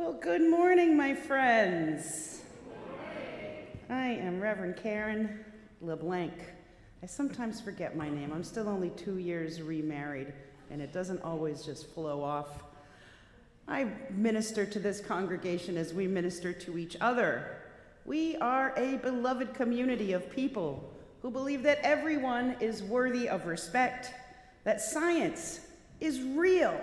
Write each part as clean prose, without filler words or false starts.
Well, good morning, my friends. I am Reverend Karen LeBlanc. I sometimes forget my name. I'm still only 2 years remarried, and it doesn't always just flow off. I minister to this congregation as we minister to each other. We are a beloved community of people who believe that everyone is worthy of respect, that science is real,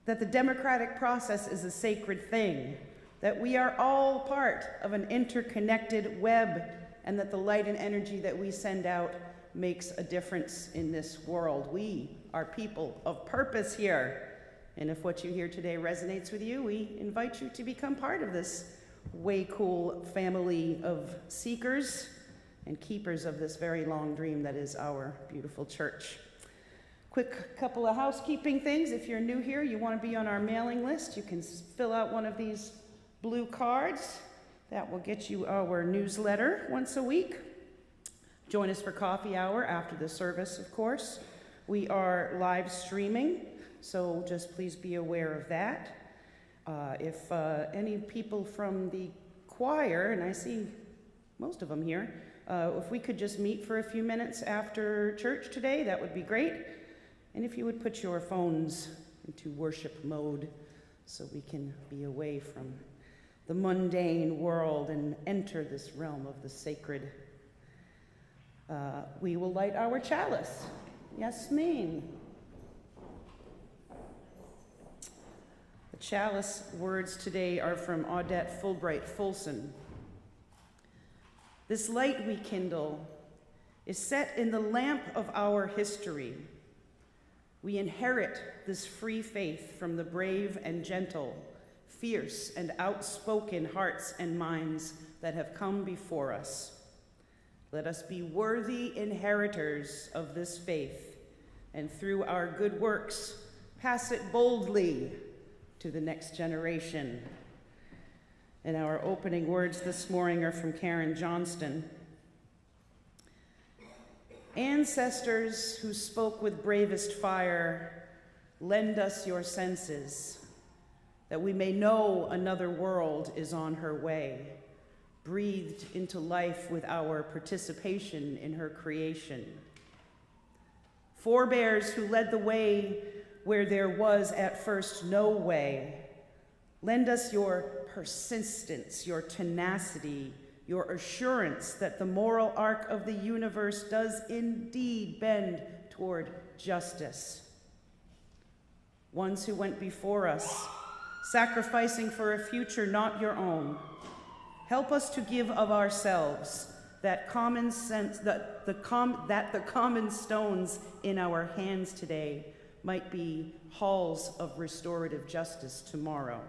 that the democratic process is a sacred thing, that we are all part of an interconnected web, and that the light and energy that we send out makes a difference in this world. We are people of purpose here. And if what you hear today resonates with you, we invite you to become part of this way cool family of seekers and keepers of this very long dream that is our beautiful church. Quick couple of housekeeping things. If you're new here, you want to be on our mailing list, you can fill out one of these blue cards. That will get you our newsletter once a week. Join us for coffee hour after the service, of course. We are live streaming, so just please be aware of that. If any people from the choir, and I see most of them here, if we could just meet for a few minutes after church today, that would be great. And if you would put your phones into worship mode so we can be away from the mundane world and enter this realm of the sacred. We will light our chalice. Yasmin. The chalice words today are from Audette Fulbright Fulson. This light we kindle is set in the lamp of our history. We inherit this free faith from the brave and gentle, fierce and outspoken hearts and minds that have come before us. Let us be worthy inheritors of this faith, and through our good works, pass it boldly to the next generation. And our opening words this morning are from Karen Johnston. Ancestors who spoke with bravest fire, lend us your senses, that we may know another world is on her way, breathed into life with our participation in her creation. Forebears who led the way where there was at first no way, lend us your persistence, your tenacity, your assurance that the moral arc of the universe does indeed bend toward justice. Ones who went before us, sacrificing for a future not your own, help us to give of ourselves, that common sense, that the common stones in our hands today might be halls of restorative justice tomorrow,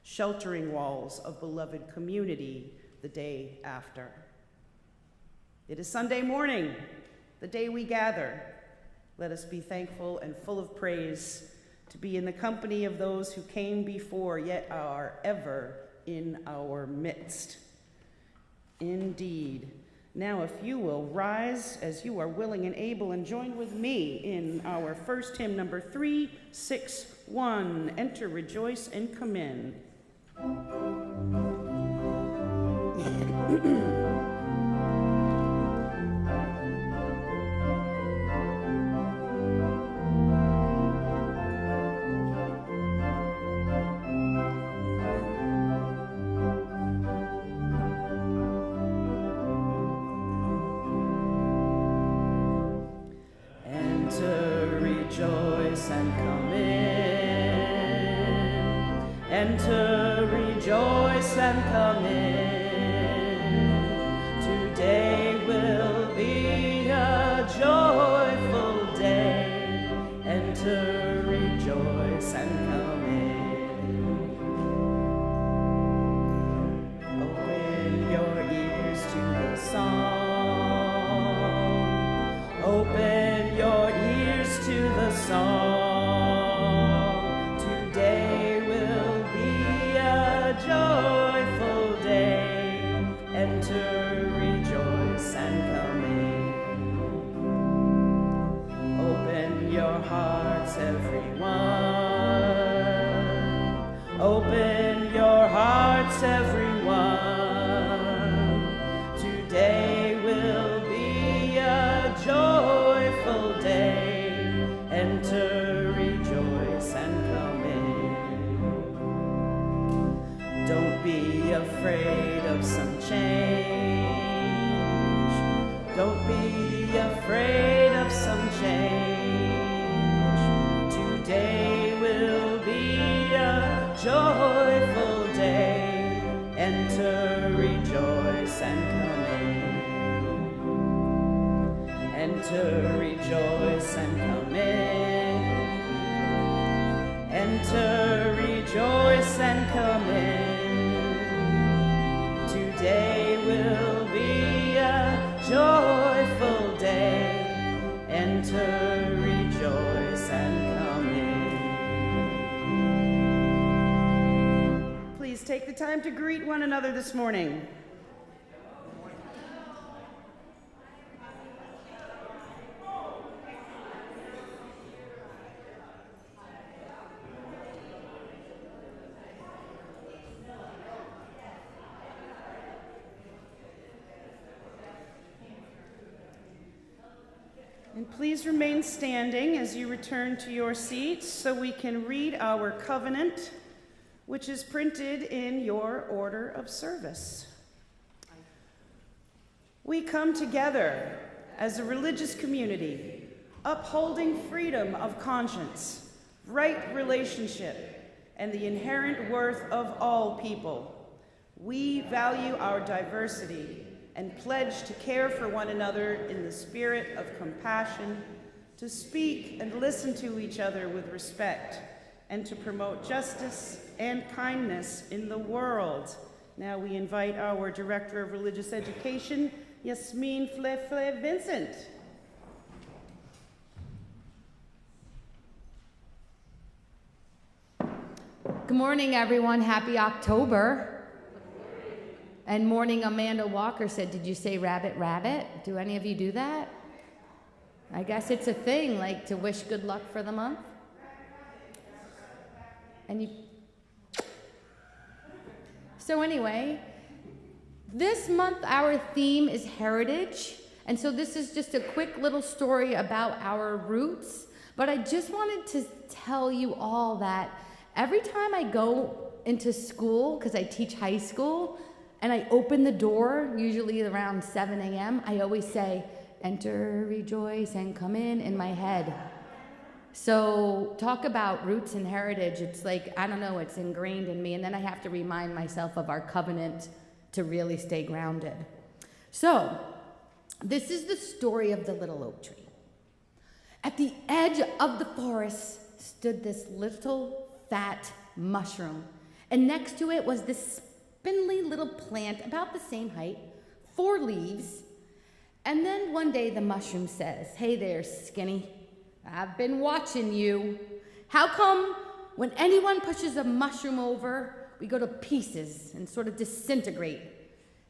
sheltering walls of beloved community the day after. It is Sunday morning, the day we gather. Let us be thankful and full of praise to be in the company of those who came before, yet are ever in our midst. Indeed. Now, if you will rise as you are willing and able and join with me in our first hymn, number 361, Enter, Rejoice, and Come In. Enter, rejoice, and come in. Enter, rejoice, and come in. Today will be a joyful day. Enter, rejoice, and come in. Open your ears to the song. Open your ears to the song. Today will be a joyful day. Open your hearts, everyone. Today will be a joyful day. Enter, rejoice, and come in. Don't be afraid of some change. Don't be afraid of some change. Today will be a joyful day. Enter, rejoice, and come in. Enter, rejoice, and come in. Enter, rejoice, and come in. Today will be a joyful day. Enter, rejoice, and come in. Please take the time to greet one another this morning. And please remain standing as you return to your seats so we can read our covenant, which is printed in your order of service. We come together as a religious community, upholding freedom of conscience, right relationship, and the inherent worth of all people. We value our diversity and pledge to care for one another in the spirit of compassion, to speak and listen to each other with respect, and to promote justice and kindness in the world. Now we invite our Director of Religious Education, Yasmin Flefle Vincent. Good morning, everyone. Happy October. And morning, Amanda Walker said, did you say rabbit, rabbit? Do any of you do that? I guess it's a thing, like to wish good luck for the month. And you... So anyway, this month our theme is heritage. And so this is just a quick little story about our roots. But I just wanted to tell you all that every time I go into school, because I teach high school, and I open the door, usually around 7 a.m., I always say, enter, rejoice, and come in my head. So talk about roots and heritage. It's like, I don't know, it's ingrained in me. And then I have to remind myself of our covenant to really stay grounded. So this is the story of the little oak tree. At the edge of the forest stood this little fat mushroom. And next to it was this spindly little plant about the same height, 4 leaves. And then one day the mushroom says, hey there, Skinny, I've been watching you. How come when anyone pushes a mushroom over, we go to pieces and sort of disintegrate?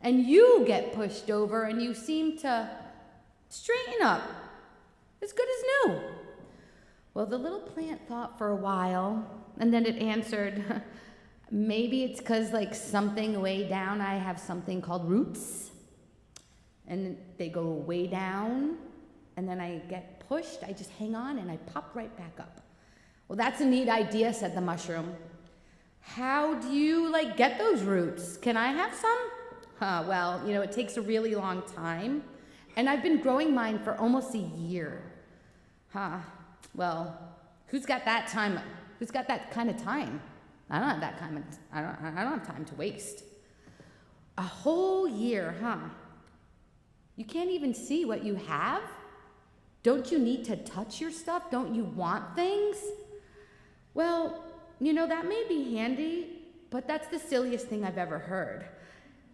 And you get pushed over and you seem to straighten up, as good as new. Well, the little plant thought for a while, and then it answered, maybe it's because, like, something way down, I have something called roots. And they go way down, and then I get pushed, I just hang on, and I pop right back up. Well, that's a neat idea, said the mushroom. How do you, like, get those roots? Can I have some? Well, you know, it takes a really long time, and I've been growing mine for almost a year. Well, who's got that time? Who's got that kind of time? I don't have that kind of, I don't have time to waste. A whole year, huh? You can't even see what you have? Don't you need to touch your stuff? Don't you want things? Well, you know, that may be handy, but that's the silliest thing I've ever heard.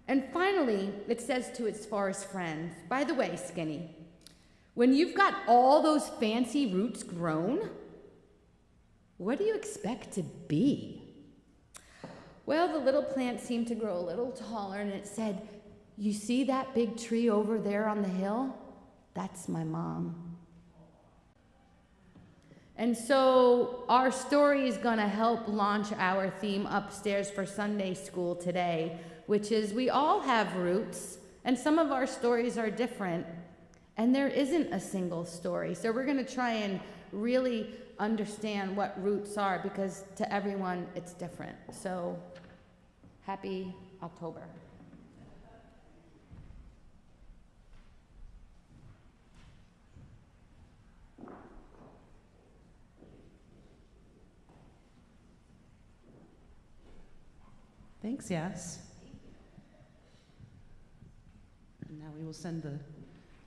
And finally, it says to its forest friends, by the way, Skinny, when you've got all those fancy roots grown, what do you expect to be? Well, the little plant seemed to grow a little taller, and it said, you see that big tree over there on the hill? That's my mom. And so our story is going to help launch our theme upstairs for Sunday school today, which is we all have roots, and some of our stories are different, and there isn't a single story. So we're going to try and really understand what roots are, because to everyone it's different. So happy October. Thanks, Yas. And now we will send the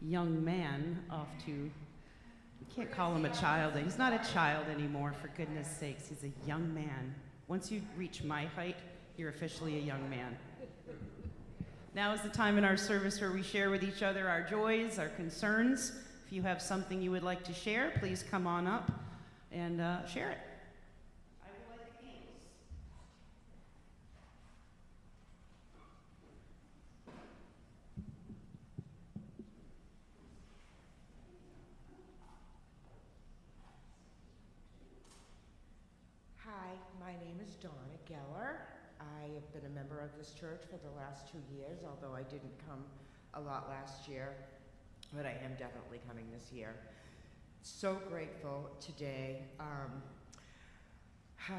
young man off to, we can't call him a child. He's not a child anymore, for goodness sakes. He's a young man. Once you reach my height, you're officially a young man. Now is the time in our service where we share with each other our joys, our concerns. If you have something you would like to share, please come on up and share it. Hi, my name is Donna Geller. I have been a member of this church for the last 2 years, although I didn't come a lot last year, but I am definitely coming this year. So grateful today. I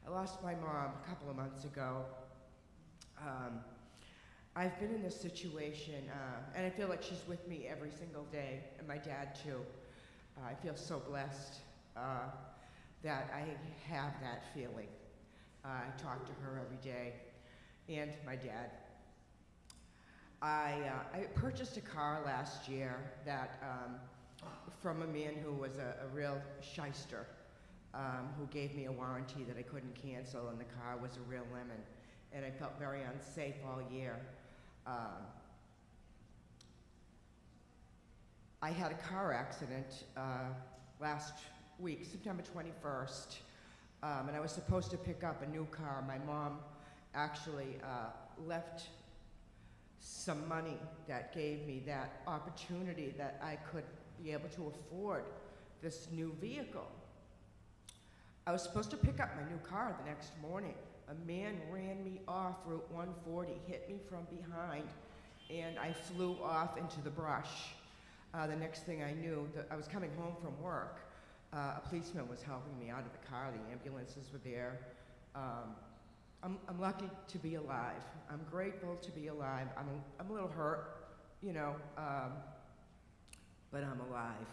lost my mom a couple of months ago. I've been in this situation, and I feel like she's with me every single day, and my dad too. I feel so blessed that I have that feeling. I talk to her every day, and my dad. I purchased a car last year that from a man who was a real shyster, who gave me a warranty that I couldn't cancel, and the car was a real lemon, and I felt very unsafe all year. I had a car accident last week, September 21st, and I was supposed to pick up a new car. My mom actually left some money that gave me that opportunity that I could be able to afford this new vehicle. I was supposed to pick up my new car the next morning. A man ran me off Route 140, hit me from behind, and I flew off into the brush. The next thing I knew, I was coming home from work. A policeman was helping me out of the car. The ambulances were there. I'm lucky to be alive. I'm grateful to be alive. I'm a little hurt, you know, but I'm alive.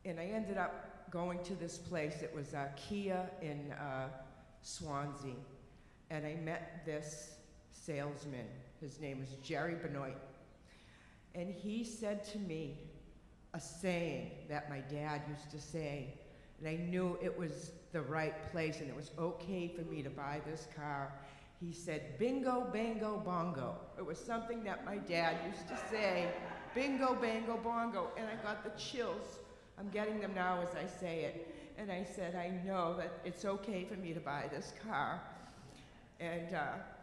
And I ended up going to this place. It was Kia in Swansea, and I met this salesman. His name is Jerry Benoit, and he said to me a saying that my dad used to say, and I knew it was the right place and it was okay for me to buy this car. He said, bingo, bango, bongo. It was something that my dad used to say, bingo, bango, bongo, and I got the chills. I'm getting them now as I say it. And I said, I know that it's okay for me to buy this car. And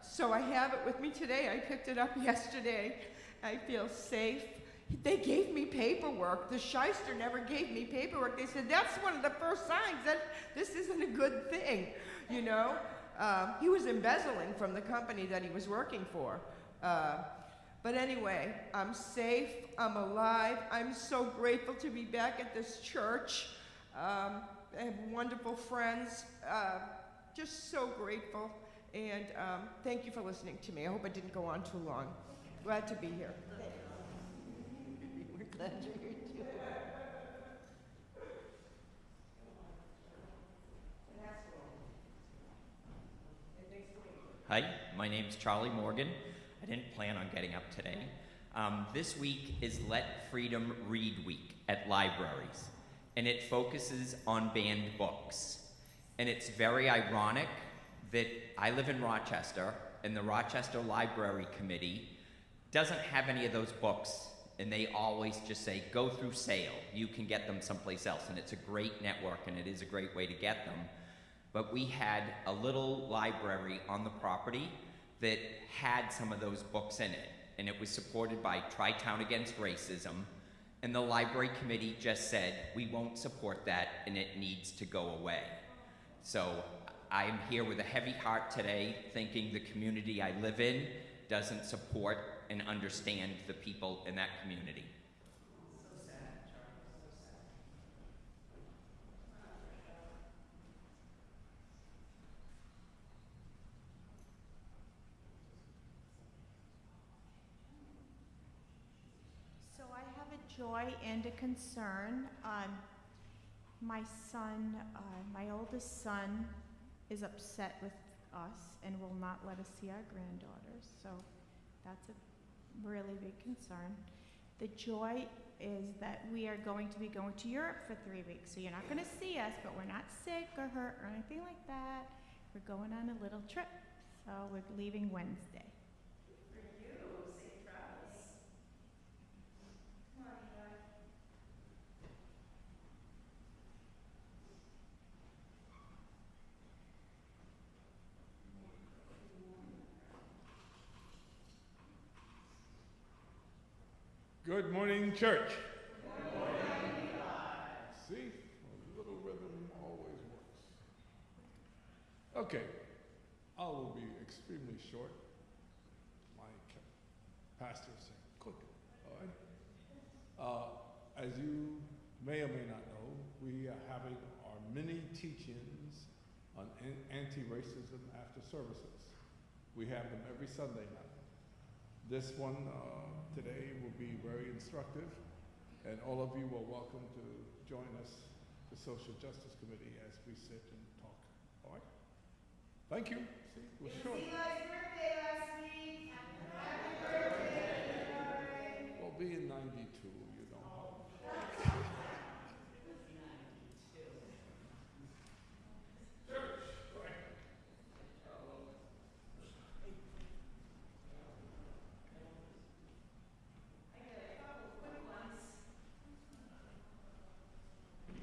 so I have it with me today. I picked it up yesterday. I feel safe. They gave me paperwork. The shyster never gave me paperwork. They said, that's one of the first signs that this isn't a good thing, you know? He was embezzling from the company that he was working for. But anyway, I'm safe, I'm alive. I'm so grateful to be back at this church. I have wonderful friends, just so grateful. And thank you for listening to me. I hope I didn't go on too long. Glad to be here. We're glad you're here too. Hi, my name's Charlie Morgan. I didn't plan on getting up today. This week is Let Freedom Read Week at libraries, and it focuses on banned books. And it's very ironic that I live in Rochester, and the Rochester Library Committee doesn't have any of those books, and they always just say, go through sale. You can get them someplace else, and it's a great network, and it is a great way to get them. But we had a little library on the property that had some of those books in it, and it was supported by Tri-Town Against Racism, And the library committee just said, we won't support that and it needs to go away. So I am here with a heavy heart today, thinking the community I live in doesn't support and understand the people in that community. So I have a joy and a concern. My son, my oldest son, is upset with us and will not let us see our granddaughters. So that's a really big concern. The joy is that we are going to be going to Europe for 3 weeks. So you're not going to see us, but we're not sick or hurt or anything like that. We're going on a little trip. So we're leaving Wednesday. Good morning, church. Good morning. See, a little rhythm always works. Okay, I will be extremely short. My pastor said, quick, all right? As you may or may not know, we are having our mini teach-ins on anti-racism after services. We have them every Sunday night. This one today will be very instructive, and all of you are welcome to join us, the Social Justice Committee, as we sit and talk. All right? Thank you. See, we're short. Eli's birthday last week. Happy birthday. Well, being 92, you know how.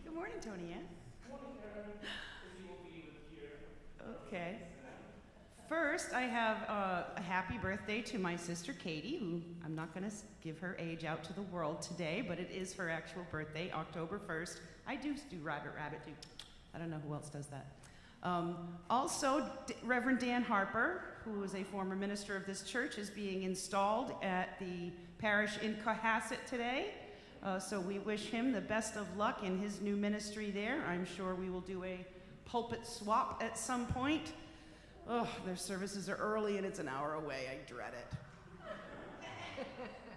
Good morning, Tony Ann. Okay. First, I have a happy birthday to my sister Katie, who I'm not going to give her age out to the world today, but it is her actual birthday, October 1st. I do Rabbit too. I don't know who else does that. Also, Reverend Dan Harper, who is a former minister of this church, is being installed at the parish in Cohasset today. So we wish him the best of luck in his new ministry there. I'm sure we will do a pulpit swap at some point. Oh, their services are early and it's an hour away. I dread it.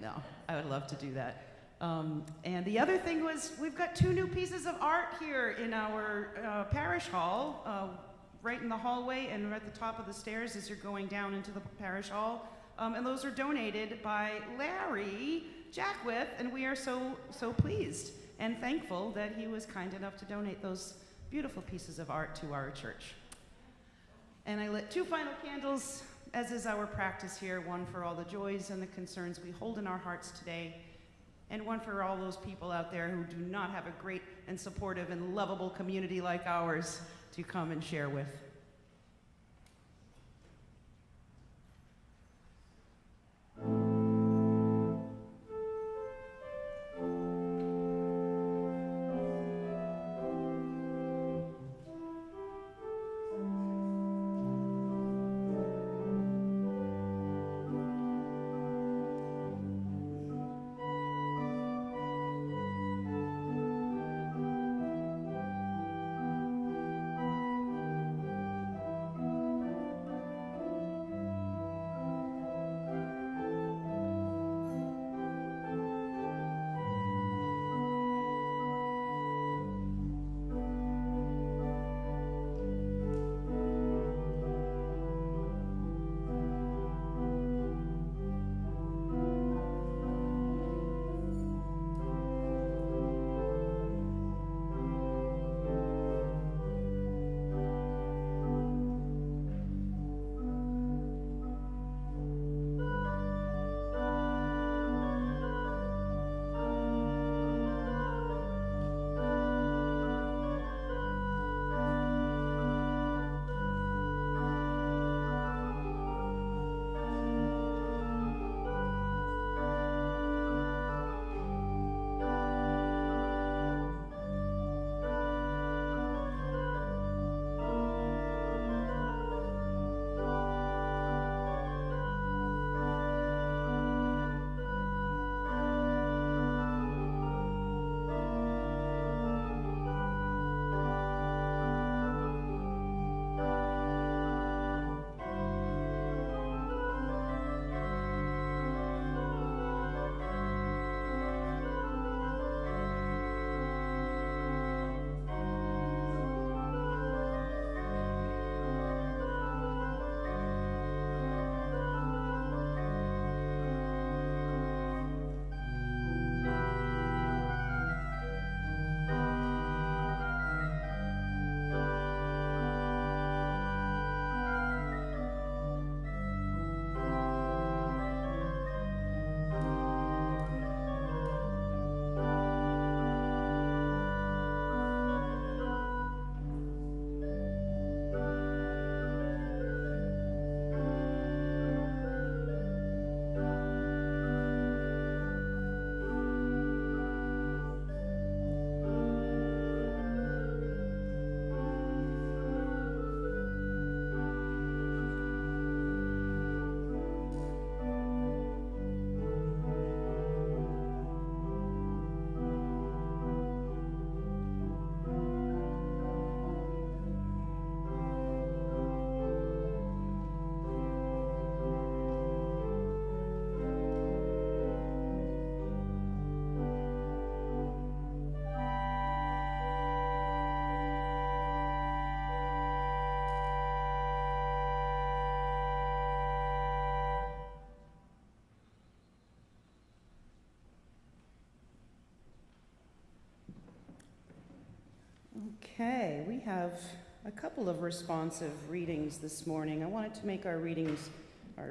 No, I would love to do that. And the other thing was, we've got 2 new pieces of art here in our parish hall, right in the hallway and at the top of the stairs as you're going down into the parish hall. And those are donated by Larry Jackwith, and we are so pleased and thankful that he was kind enough to donate those beautiful pieces of art to our church. And I lit 2 final candles, as is our practice here, one for all the joys and the concerns we hold in our hearts today, and one for all those people out there who do not have a great and supportive and lovable community like ours to come and share with. Okay, we have a couple of responsive readings this morning. I wanted to make our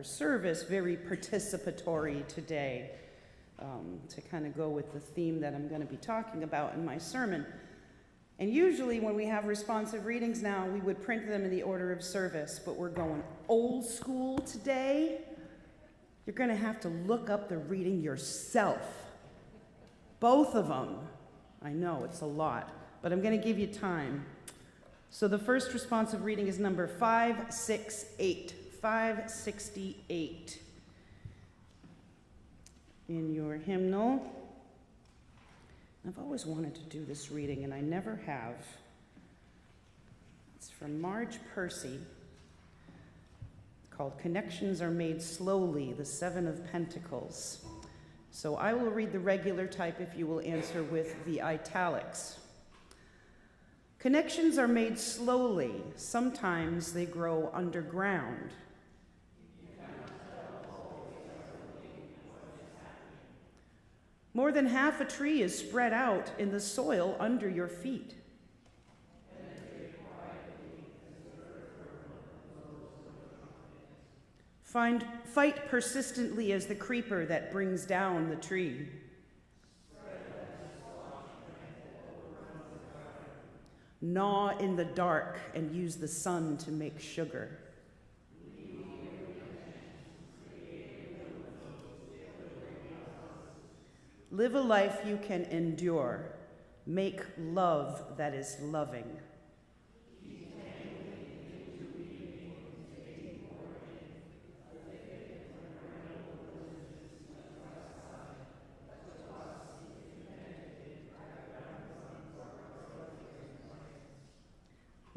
service very participatory today, to kind of go with the theme that I'm going to be talking about in my sermon. And usually when we have responsive readings now, we would print them in the order of service, but we're going old school today. You're going to have to look up the reading yourself. Both of them. I know, it's a lot, but I'm going to give you time. So the first responsive reading is number 568. 568. In your hymnal. I've always wanted to do this reading, and I never have. It's from Marge Percy, called Connections Are Made Slowly, the Seven of Pentacles. So I will read the regular type if you will answer with the italics. Connections are made slowly. Sometimes they grow underground. More than half a tree is spread out in the soil under your feet. Fight persistently as the creeper that brings down the tree. Gnaw in the dark and use the sun to make sugar. Live a life you can endure. Make love that is loving.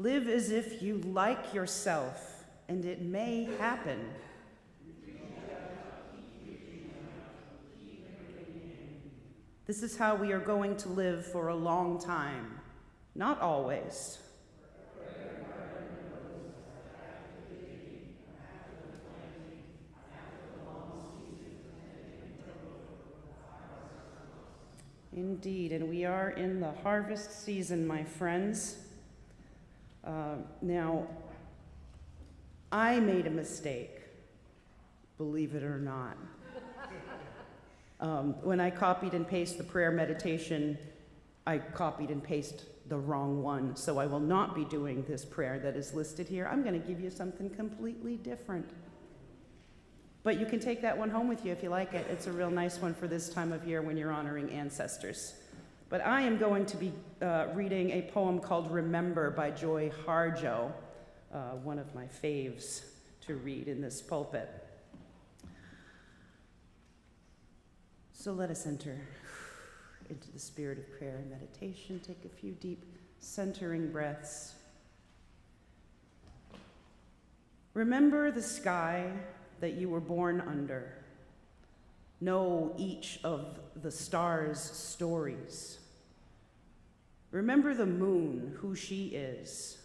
Live as if you like yourself, and it may happen. This is how we are going to live for a long time. Not always. Indeed, and we are in the harvest season, my friends. Now, I made a mistake, believe it or not. When I copied and pasted the prayer meditation, I copied and pasted the wrong one. So I will not be doing this prayer that is listed here. I'm going to give you something completely different. But you can take that one home with you if you like it. It's a real nice one for this time of year when you're honoring ancestors. But I am going to be reading a poem called Remember by Joy Harjo, one of my faves to read in this pulpit. So let us enter into the spirit of prayer and meditation. Take a few deep centering breaths. Remember the sky that you were born under. Know each of the stars' stories. Remember the moon, who she is.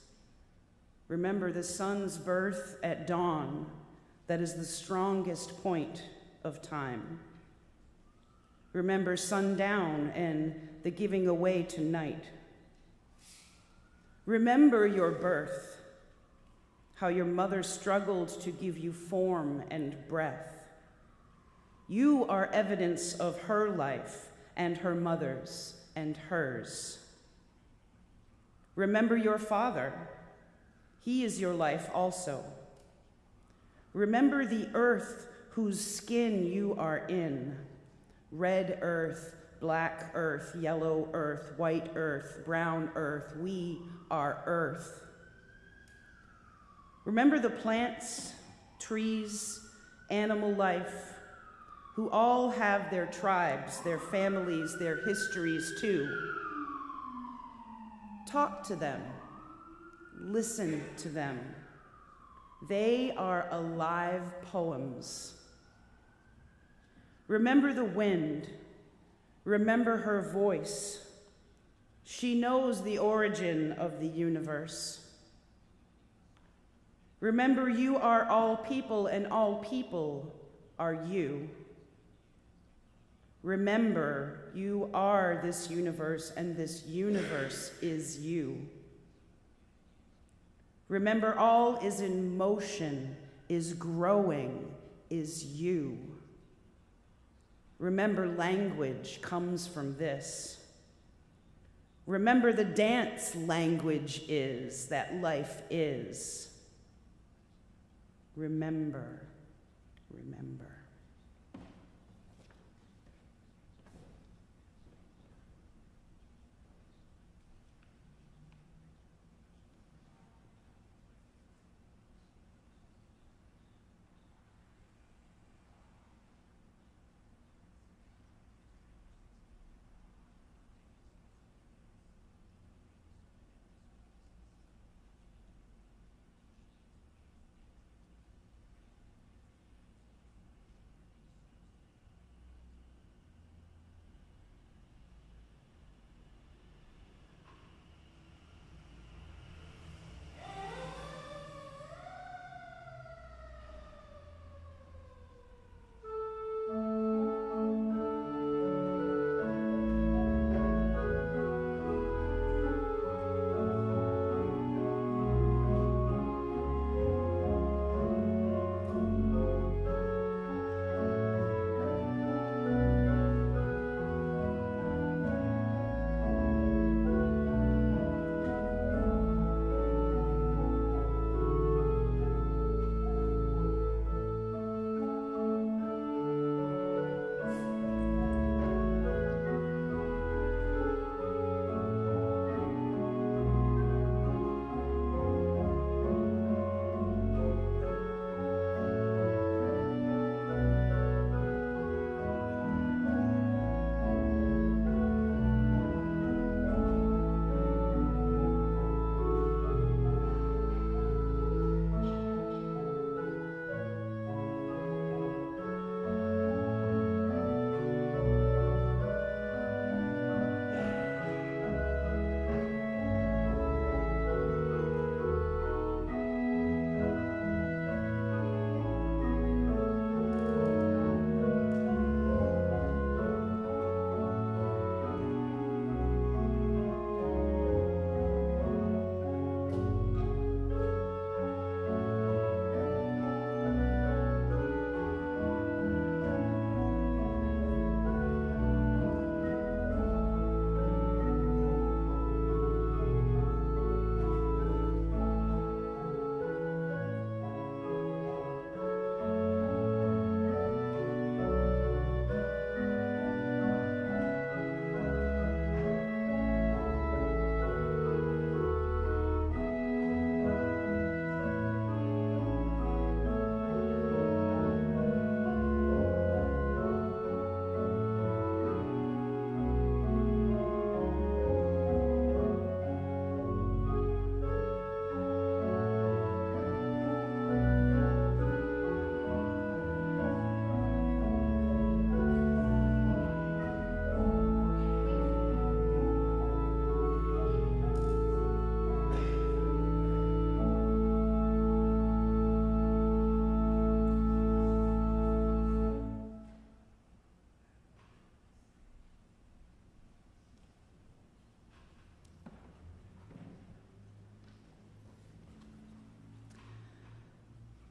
Remember the sun's birth at dawn, that is the strongest point of time. Remember sundown and the giving away to night. Remember your birth, how your mother struggled to give you form and breath. You are evidence of her life and her mother's and hers. Remember your father. He is your life also. Remember the earth whose skin you are in. Red earth, black earth, yellow earth, white earth, brown earth. We are earth. Remember the plants, trees, animal life, who all have their tribes, their families, their histories too. Talk to them. Listen to them. They are alive poems. Remember the wind. Remember her voice. She knows the origin of the universe. Remember you are all people and all people are you. Remember you are this universe and this universe is you. Remember, all is in motion, is growing, is you. Remember, language comes from this. Remember, the dance language is that life is. Remember, remember.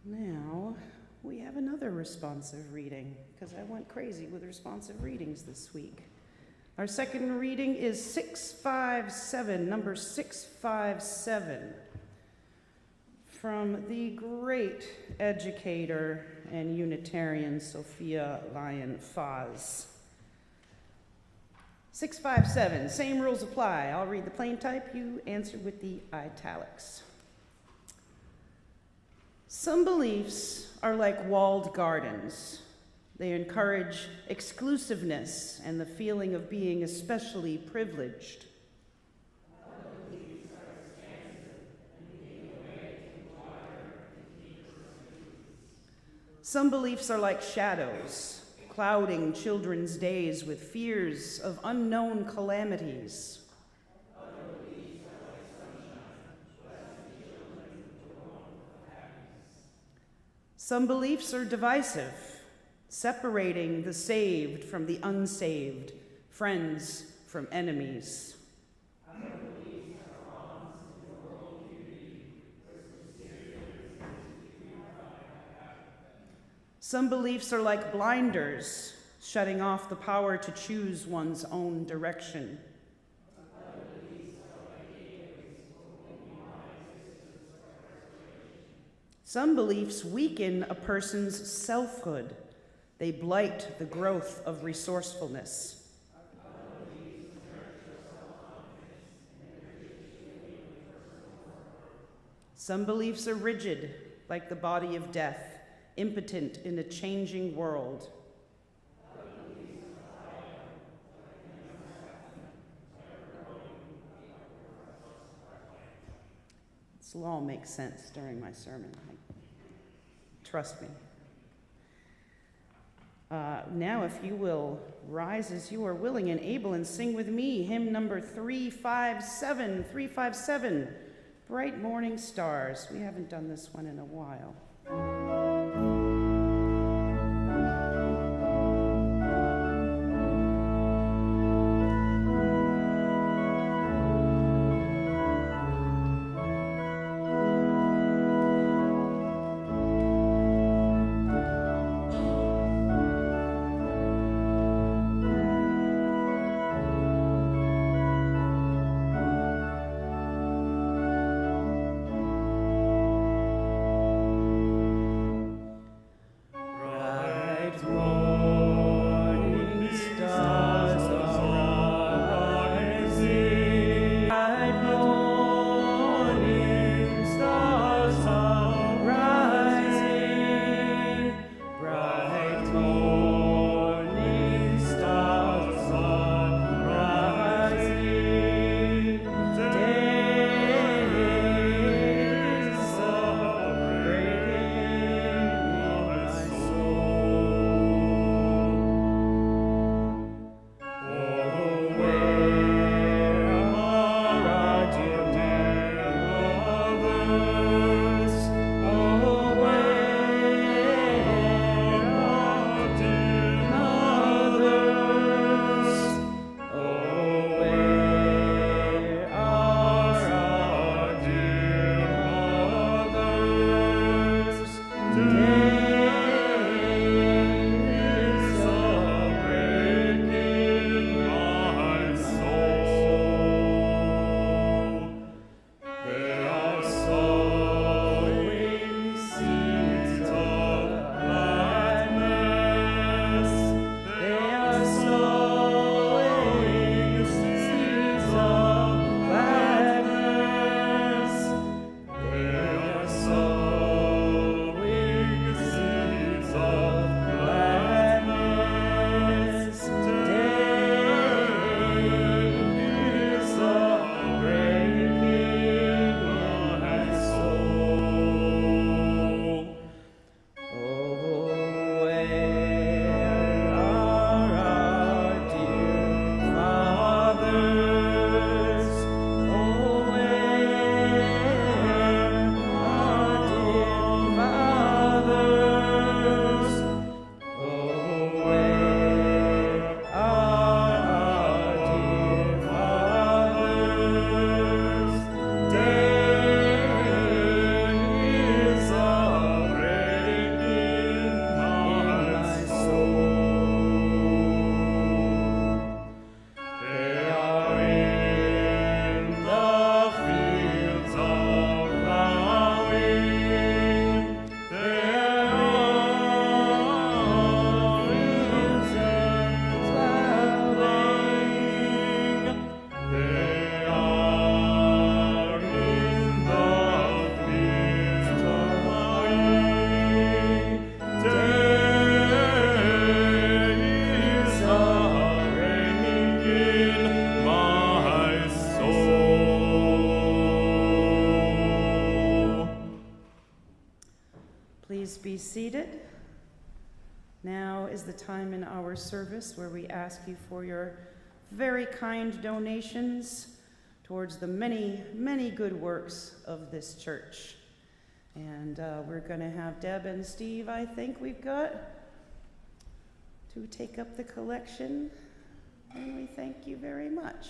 Now, we have another responsive reading, because I went crazy with responsive readings this week. Our second reading is 657, number 657, from the great educator and Unitarian Sophia Lyon-Fahs. 657, same rules apply. I'll read the plain type, you answer with the italics. Some beliefs are like walled gardens. They encourage exclusiveness and the feeling of being especially privileged. Some beliefs are like shadows, clouding children's days with fears of unknown calamities. Some beliefs are divisive, separating the saved from the unsaved, friends from enemies. Some beliefs are like blinders, shutting off the power to choose one's own direction. Some beliefs weaken a person's selfhood. They blight the growth of resourcefulness. Some beliefs are rigid, like the body of death, impotent in a changing world. This will all make sense during my sermon. Trust me. Now, if you will rise as you are willing and able and sing with me hymn number 357, 357, Bright Morning Stars. We haven't done this one in a while. Please be seated. Now is the time in our service where we ask you for your very kind donations towards the many, many good works of this church. And we're going to have Deb and Steve, I think we've got, to take up the collection. And we thank you very much.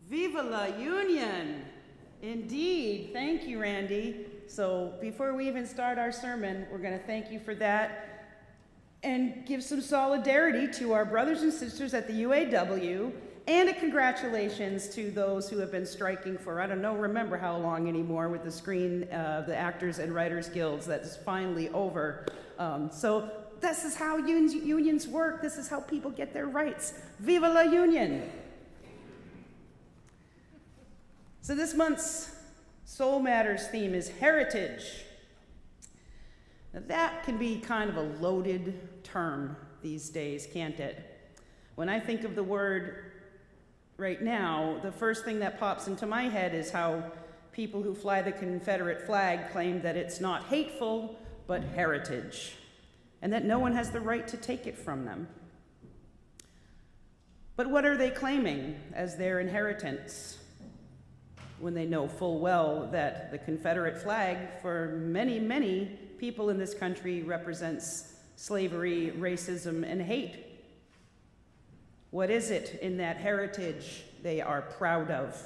Viva la Union! Indeed. Thank you, Randy. So before we even start our sermon, we're going to thank you for that and give some solidarity to our brothers and sisters at the UAW, and a congratulations to those who have been striking for, I don't know, remember how long anymore with the Actors and Writers Guilds. That's finally over. So this is how unions work. This is how people get their rights. Viva la Union! So this month's Soul Matters theme is heritage. Now that can be kind of a loaded term these days, can't it? When I think of the word right now, the first thing that pops into my head is how people who fly the Confederate flag claim that it's not hateful, but heritage, and that no one has the right to take it from them. But what are they claiming as their inheritance, when they know full well that the Confederate flag for many, many people in this country represents slavery, racism, and hate? What is it in that heritage they are proud of,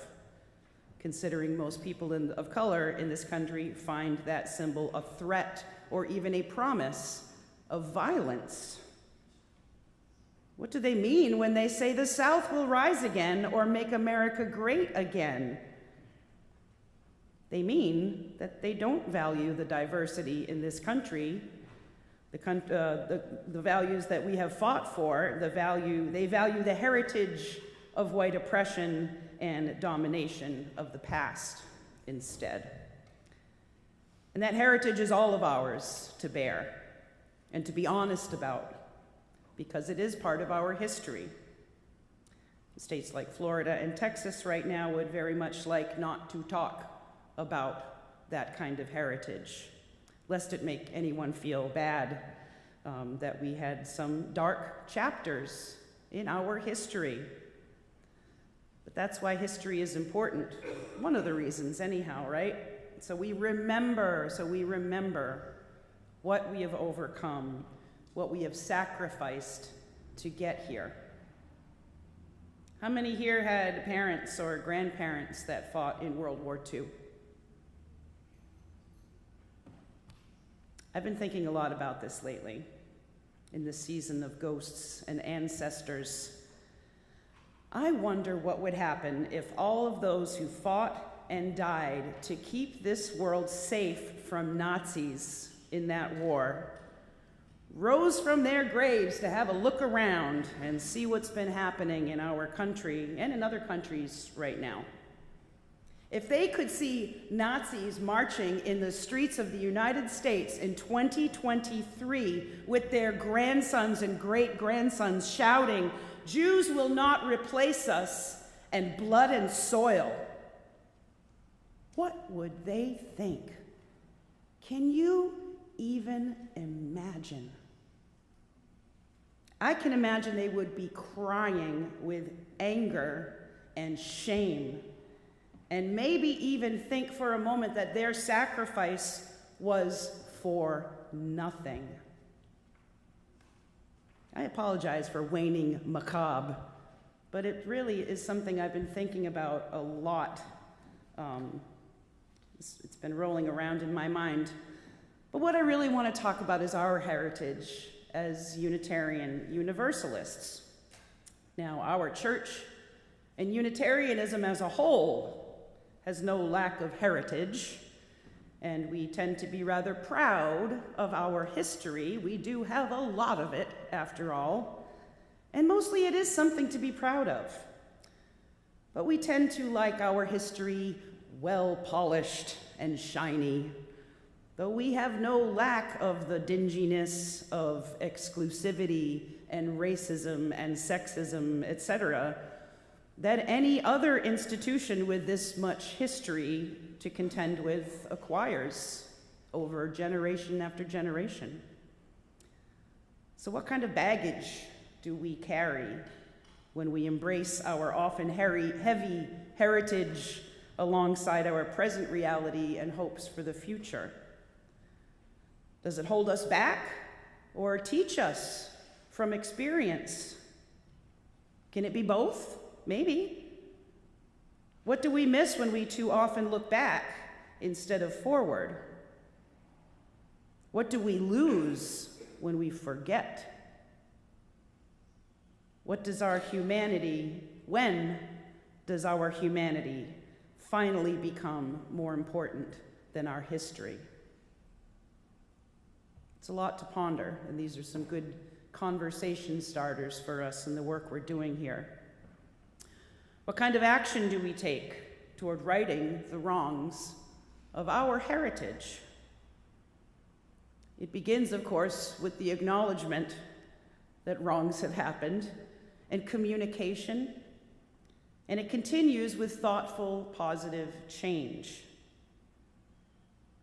considering most people of color in this country find that symbol a threat or even a promise of violence? What do they mean when they say the South will rise again or make America great again? They mean that they don't value the diversity in this country, the values that we have fought for. They value the heritage of white oppression and domination of the past instead. And that heritage is all of ours to bear and to be honest about, because it is part of our history. States like Florida and Texas right now would very much like not to talk about that kind of heritage, lest it make anyone feel bad that we had some dark chapters in our history. But that's why history is important. One of the reasons, anyhow, right? So we remember what we have overcome, what we have sacrificed to get here. How many here had parents or grandparents that fought in World War II? I've been thinking a lot about this lately, in this season of ghosts and ancestors. I wonder what would happen if all of those who fought and died to keep this world safe from Nazis in that war rose from their graves to have a look around and see what's been happening in our country and in other countries right now. If they could see Nazis marching in the streets of the United States in 2023 with their grandsons and great-grandsons shouting, "Jews will not replace us," and blood and soil, what would they think? Can you even imagine? I can imagine they would be crying with anger and shame, and maybe even think for a moment that their sacrifice was for nothing. I apologize for waning macabre, but it really is something I've been thinking about a lot. It's been rolling around in my mind. But what I really want to talk about is our heritage as Unitarian Universalists. Now, our church and Unitarianism as a whole has no lack of heritage, and we tend to be rather proud of our history. We do have a lot of it, after all, and mostly it is something to be proud of. But we tend to like our history well-polished and shiny, though we have no lack of the dinginess of exclusivity and racism and sexism, etc., that any other institution with this much history to contend with acquires over generation after generation. So what kind of baggage do we carry when we embrace our often heavy heritage alongside our present reality and hopes for the future? Does it hold us back or teach us from experience? Can it be both? Maybe. What do we miss when we too often look back instead of forward? What do we lose when we forget? When does our humanity finally become more important than our history? It's a lot to ponder, and these are some good conversation starters for us in the work we're doing here. What kind of action do we take toward righting the wrongs of our heritage? It begins, of course, with the acknowledgement that wrongs have happened and communication, and it continues with thoughtful, positive change.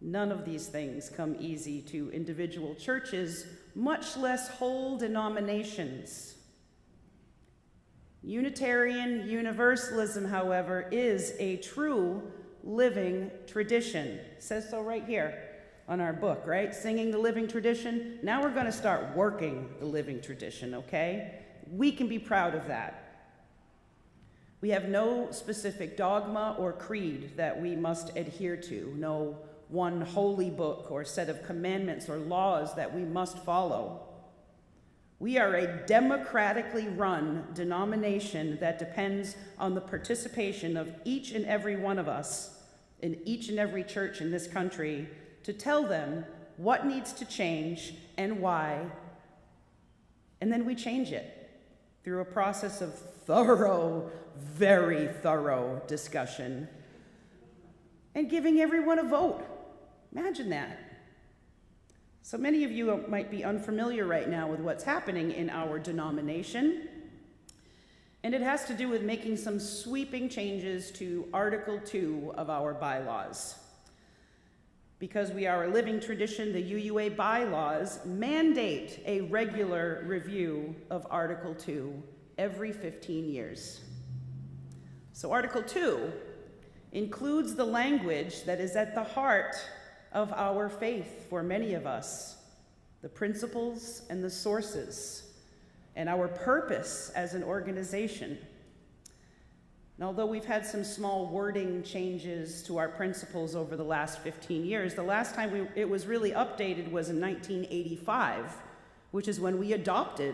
None of these things come easy to individual churches, much less whole denominations. Unitarian Universalism, however, is a true living tradition. It says so right here on our book, right? Singing the living tradition. Now we're going to start working the living tradition, okay? We can be proud of that. We have no specific dogma or creed that we must adhere to, no one holy book or set of commandments or laws that we must follow. We are a democratically run denomination that depends on the participation of each and every one of us in each and every church in this country to tell them what needs to change and why, and then we change it through a process of thorough, very thorough discussion and giving everyone a vote. Imagine that. So many of you might be unfamiliar right now with what's happening in our denomination, and it has to do with making some sweeping changes to Article 2 of our bylaws. Because we are a living tradition, the UUA bylaws mandate a regular review of Article 2 every 15 years. So Article 2 includes the language that is at the heart of our faith for many of us, the principles and the sources, and our purpose as an organization. And although we've had some small wording changes to our principles over the last 15 years, the last time it was really updated was in 1985, which is when we adopted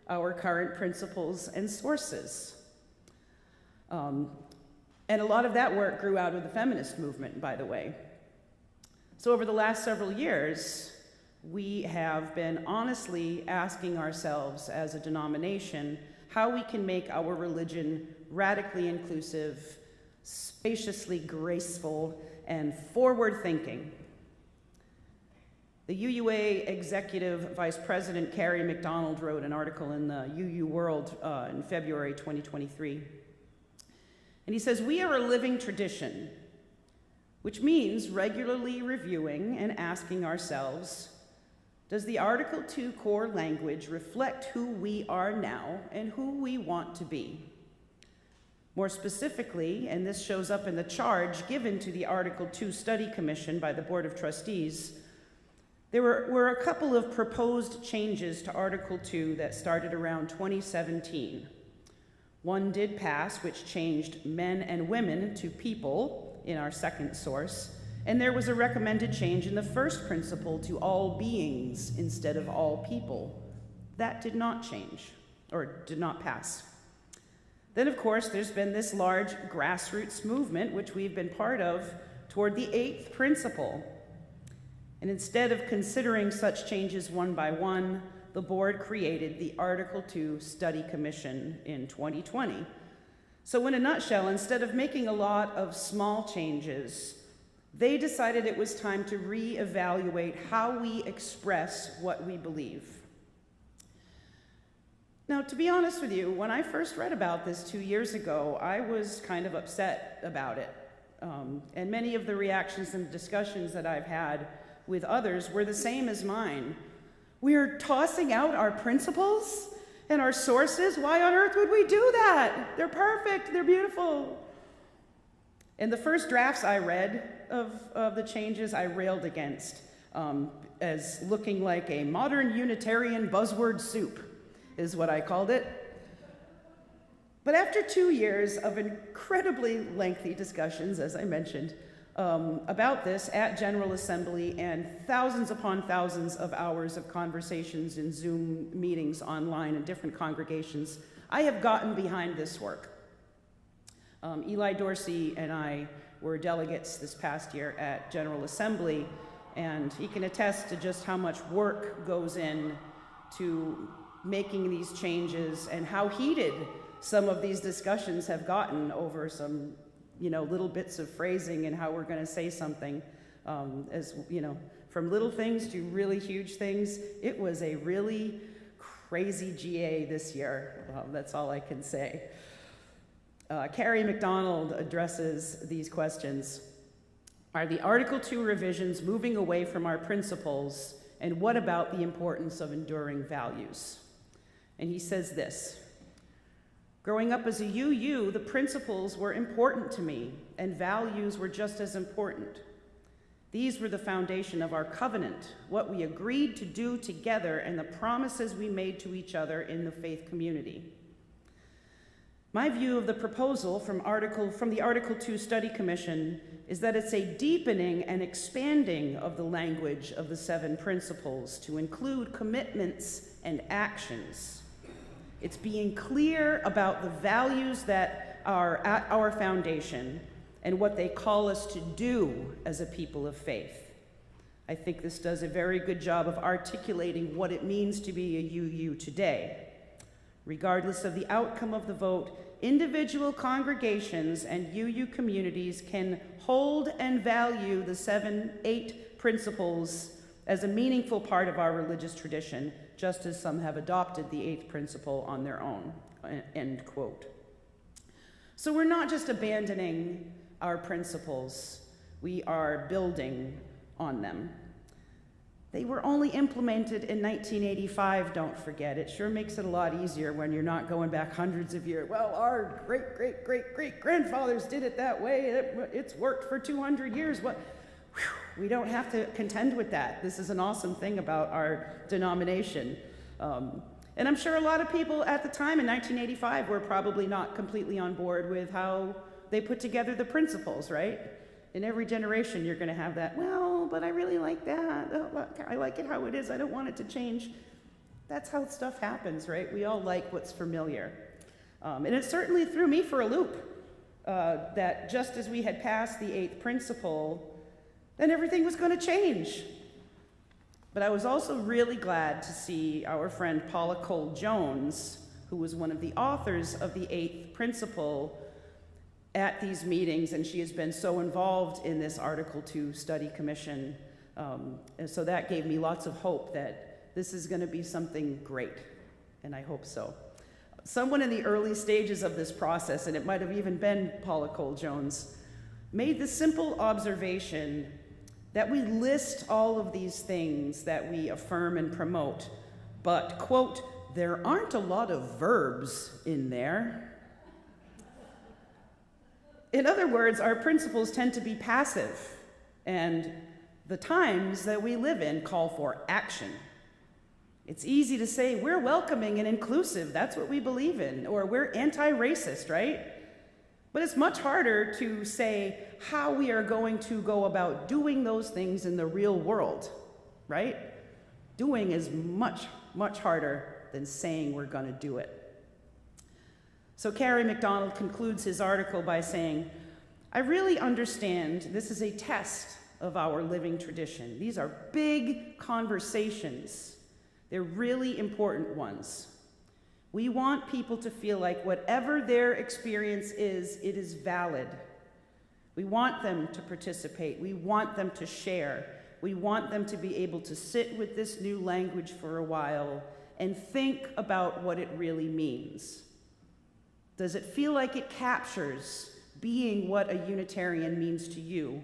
our current principles and sources. And a lot of that work grew out of the feminist movement, by the way. So over the last several years, we have been honestly asking ourselves as a denomination how we can make our religion radically inclusive, spaciously graceful, and forward-thinking. The UUA Executive Vice President Carrie McDonald wrote an article in the UU World in February 2023. And he says, "We are a living tradition, which means regularly reviewing and asking ourselves, does the Article 2 core language reflect who we are now and who we want to be? More specifically, and this shows up in the charge given to the Article 2 Study Commission by the Board of Trustees, there were a couple of proposed changes to Article 2 that started around 2017. One did pass, which changed men and women to people in our second source, and there was a recommended change in the first principle to all beings instead of all people. That did not change, or did not pass. Then, of course, there's been this large grassroots movement, which we've been part of, toward the 8th principle. And instead of considering such changes one by one, the board created the Article 2 Study Commission in 2020. So in a nutshell, instead of making a lot of small changes, they decided it was time to reevaluate how we express what we believe. Now, to be honest with you, when I first read about this 2 years ago, I was kind of upset about it. And many of the reactions and discussions that I've had with others were the same as mine. We are tossing out our principles and our sources? Why on earth would we do that? They're perfect, they're beautiful. And the first drafts I read of the changes I railed against as looking like a modern Unitarian buzzword soup, is what I called it. But after 2 years of incredibly lengthy discussions, as I mentioned, about this at General Assembly and thousands upon thousands of hours of conversations in Zoom meetings online in different congregations, I have gotten behind this work. Eli Dorsey and I were delegates this past year at General Assembly, and he can attest to just how much work goes in to making these changes and how heated some of these discussions have gotten over some little bits of phrasing and how we're going to say something, from little things to really huge things. It was a really crazy GA this year. That's all I can say. Carrie McDonald addresses these questions. Are the Article 2 revisions moving away from our principles, and what about the importance of enduring values? And he says this: growing up as a UU, the principles were important to me, and values were just as important. These were the foundation of our covenant, what we agreed to do together, and the promises we made to each other in the faith community. My view of the proposal from the Article 2 Study Commission is that it's a deepening and expanding of the language of the 7 principles to include commitments and actions. It's being clear about the values that are at our foundation and what they call us to do as a people of faith. I think this does a very good job of articulating what it means to be a UU today. Regardless of the outcome of the vote, individual congregations and UU communities can hold and value the 8 principles as a meaningful part of our religious tradition, just as some have adopted the 8th principle on their own, end quote. So we're not just abandoning our principles, we are building on them. They were only implemented in 1985, don't forget. It sure makes it a lot easier when you're not going back hundreds of years. Well, our great-great-great-great-grandfathers did it that way. It's worked for 200 years. What? Whew, we don't have to contend with that. This is an awesome thing about our denomination. And I'm sure a lot of people at the time in 1985 were probably not completely on board with how they put together the principles, right? In every generation, you're going to have that, well, but I really like that. Oh, I like it how it is. I don't want it to change. That's how stuff happens, right? We all like what's familiar. And it certainly threw me for a loop that just as we had passed the 8th principle, then everything was going to change. But I was also really glad to see our friend Paula Cole Jones, who was one of the authors of the 8th principle, at these meetings, and she has been so involved in this Article 2 study commission. And so that gave me lots of hope that this is going to be something great, and I hope so. Someone in the early stages of this process, and it might have even been Paula Cole Jones, made the simple observation that we list all of these things that we affirm and promote, but, quote, there aren't a lot of verbs in there. In other words, our principles tend to be passive, and the times that we live in call for action. It's easy to say, we're welcoming and inclusive, that's what we believe in, or we're anti-racist, right? But it's much harder to say how we are going to go about doing those things in the real world, right? Doing is much, much harder than saying we're going to do it. So Cary McDonald concludes his article by saying, I really understand this is a test of our living tradition. These are big conversations. They're really important ones. We want people to feel like whatever their experience is, it is valid. We want them to participate. We want them to share. We want them to be able to sit with this new language for a while and think about what it really means. Does it feel like it captures being what a Unitarian means to you?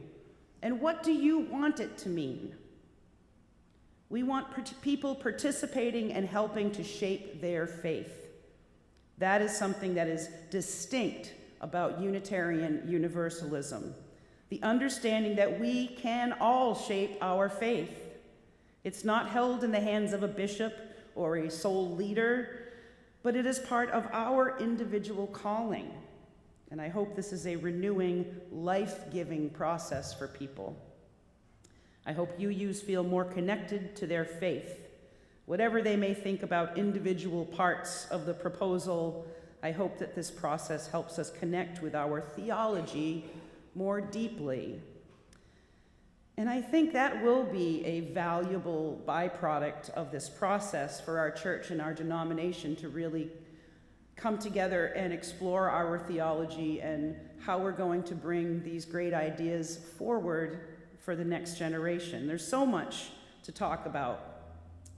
And what do you want it to mean? We want people participating and helping to shape their faith. That is something that is distinct about Unitarian Universalism. The understanding that we can all shape our faith. It's not held in the hands of a bishop or a sole leader, but it is part of our individual calling. And I hope this is a renewing, life-giving process for people. I hope UUs feel more connected to their faith. Whatever they may think about individual parts of the proposal, I hope that this process helps us connect with our theology more deeply. And I think that will be a valuable byproduct of this process for our church and our denomination to really come together and explore our theology and how we're going to bring these great ideas forward for the next generation. There's so much to talk about.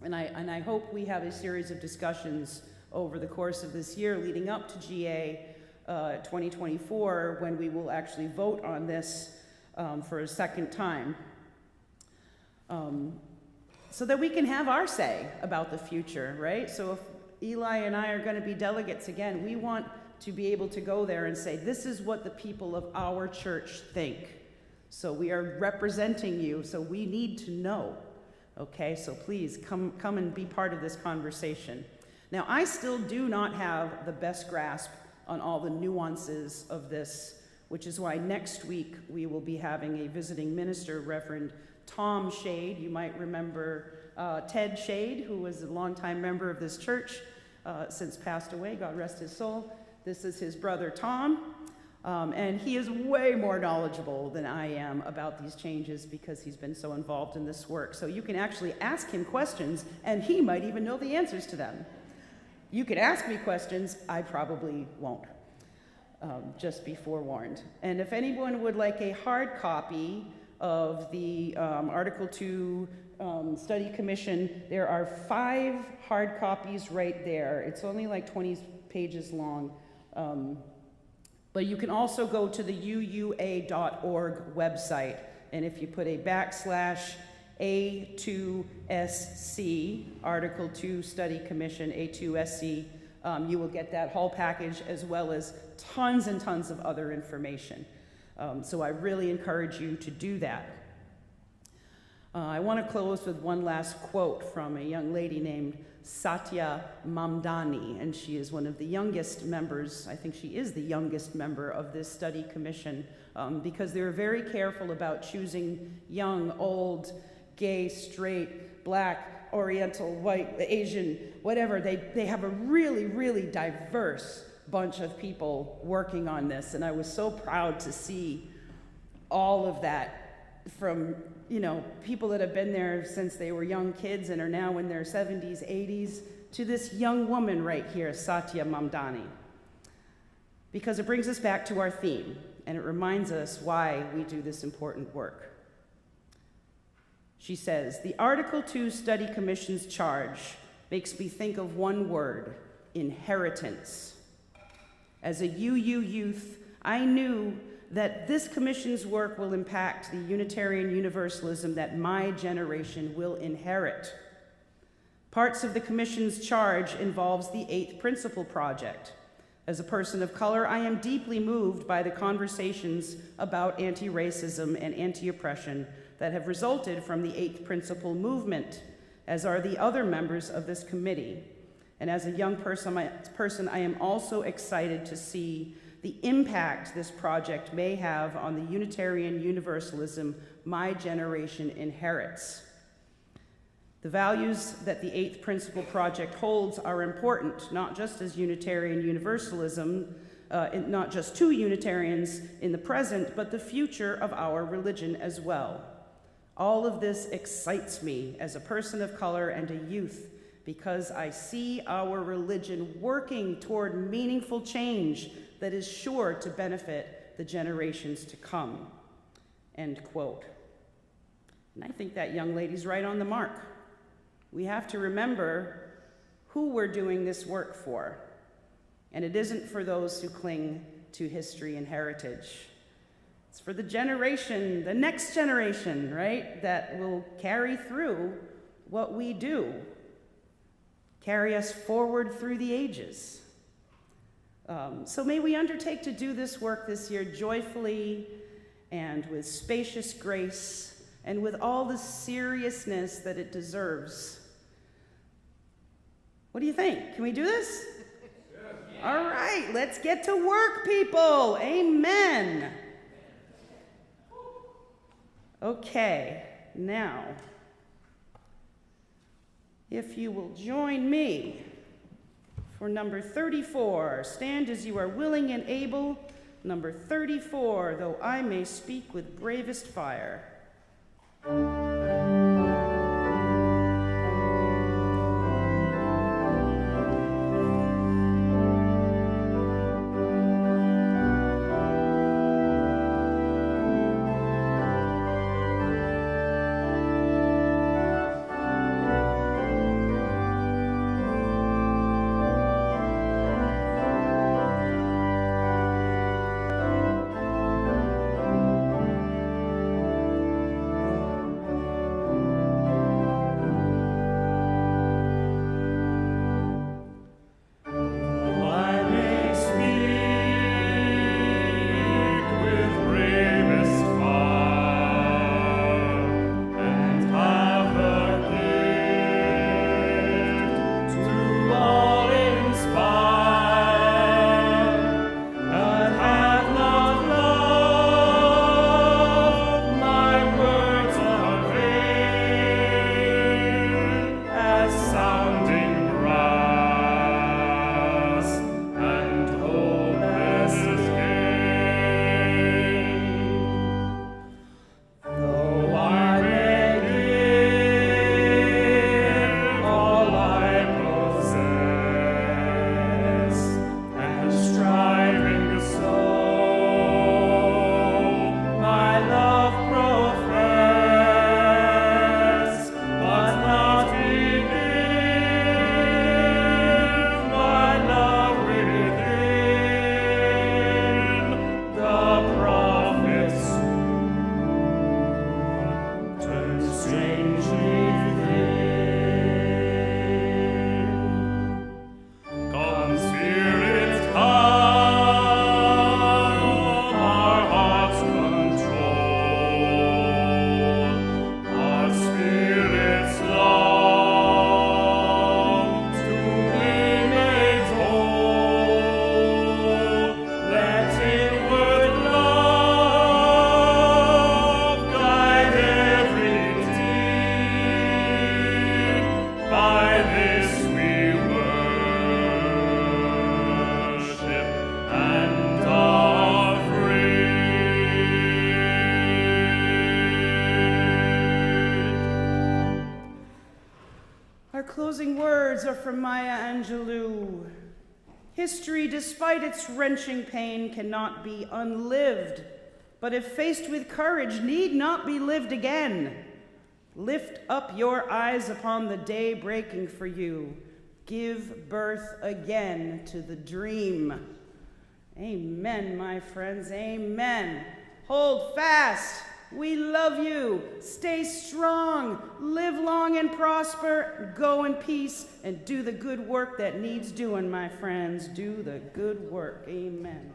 And I hope we have a series of discussions over the course of this year leading up to GA 2024 when we will actually vote on this for a second time. So that we can have our say about the future, right? So if Eli and I are going to be delegates again, we want to be able to go there and say, this is what the people of our church think. So we are representing you, so we need to know. Okay, so please come and be part of this conversation. Now, I still do not have the best grasp on all the nuances of this, which is why next week we will be having a visiting minister, Reverend Tom Shade. You might remember Ted Shade, who was a longtime member of this church, since passed away, God rest his soul. This is his brother Tom, and he is way more knowledgeable than I am about these changes because he's been so involved in this work. So you can actually ask him questions, and he might even know the answers to them. You can ask me questions, I probably won't. Just be forewarned. And if anyone would like a hard copy of the Article 2 Study Commission, there are 5 hard copies right there. It's only like 20 pages long. But you can also go to the uua.org website, and if you put a A2SC, Article 2 Study Commission, A2SC. You will get that whole package as well as tons and tons of other information. So I really encourage you to do that. I want to close with one last quote from a young lady named Satya Mamdani, and she is one of the youngest members, I think she is the youngest member of this study commission, because they were very careful about choosing young, old, gay, straight, black, oriental, white, Asian, whatever. They have a really, really diverse bunch of people working on this, and I was so proud to see all of that from, you know, people that have been there since they were young kids and are now in their 70s, 80s, to this young woman right here, Satya Mamdani. Because it brings us back to our theme, and it reminds us why we do this important work. She says, the Article 2 Study Commission's charge makes me think of one word: inheritance. As a UU youth, I knew that this commission's work will impact the Unitarian Universalism that my generation will inherit. Parts of the commission's charge involves the Eighth Principle Project. As a person of color, I am deeply moved by the conversations about anti-racism and anti-oppression that have resulted from the Eighth Principle movement, as are the other members of this committee. And as a young person, I am also excited to see the impact this project may have on the Unitarian Universalism my generation inherits. The values that the Eighth Principle Project holds are important, not just as Unitarian Universalism, not just to Unitarians in the present, but the future of our religion as well. All of this excites me as a person of color and a youth, because I see our religion working toward meaningful change that is sure to benefit the generations to come, end quote. And I think that young lady's right on the mark. We have to remember who we're doing this work for. And it isn't for those who cling to history and heritage. It's for the generation, the next generation, right, that will carry through what we do, carry us forward through the ages. So may we undertake to do this work this year joyfully and with spacious grace and with all the seriousness that it deserves. What do you think? Can we do this? Yes. All right, let's get to work, people. Amen. Okay, now, if you will join me for number 34, stand as you are willing and able. Number 34, though I may speak with bravest fire. words are from Maya Angelou. History, despite its wrenching pain, cannot be unlived, but if faced with courage, need not be lived again. Lift up your eyes upon the day breaking for you. Give birth again to the dream. Amen, my friends, amen. Hold fast. We love you. Stay strong. Live long and prosper. Go in peace and do the good work that needs doing, my friends. Do the good work. Amen.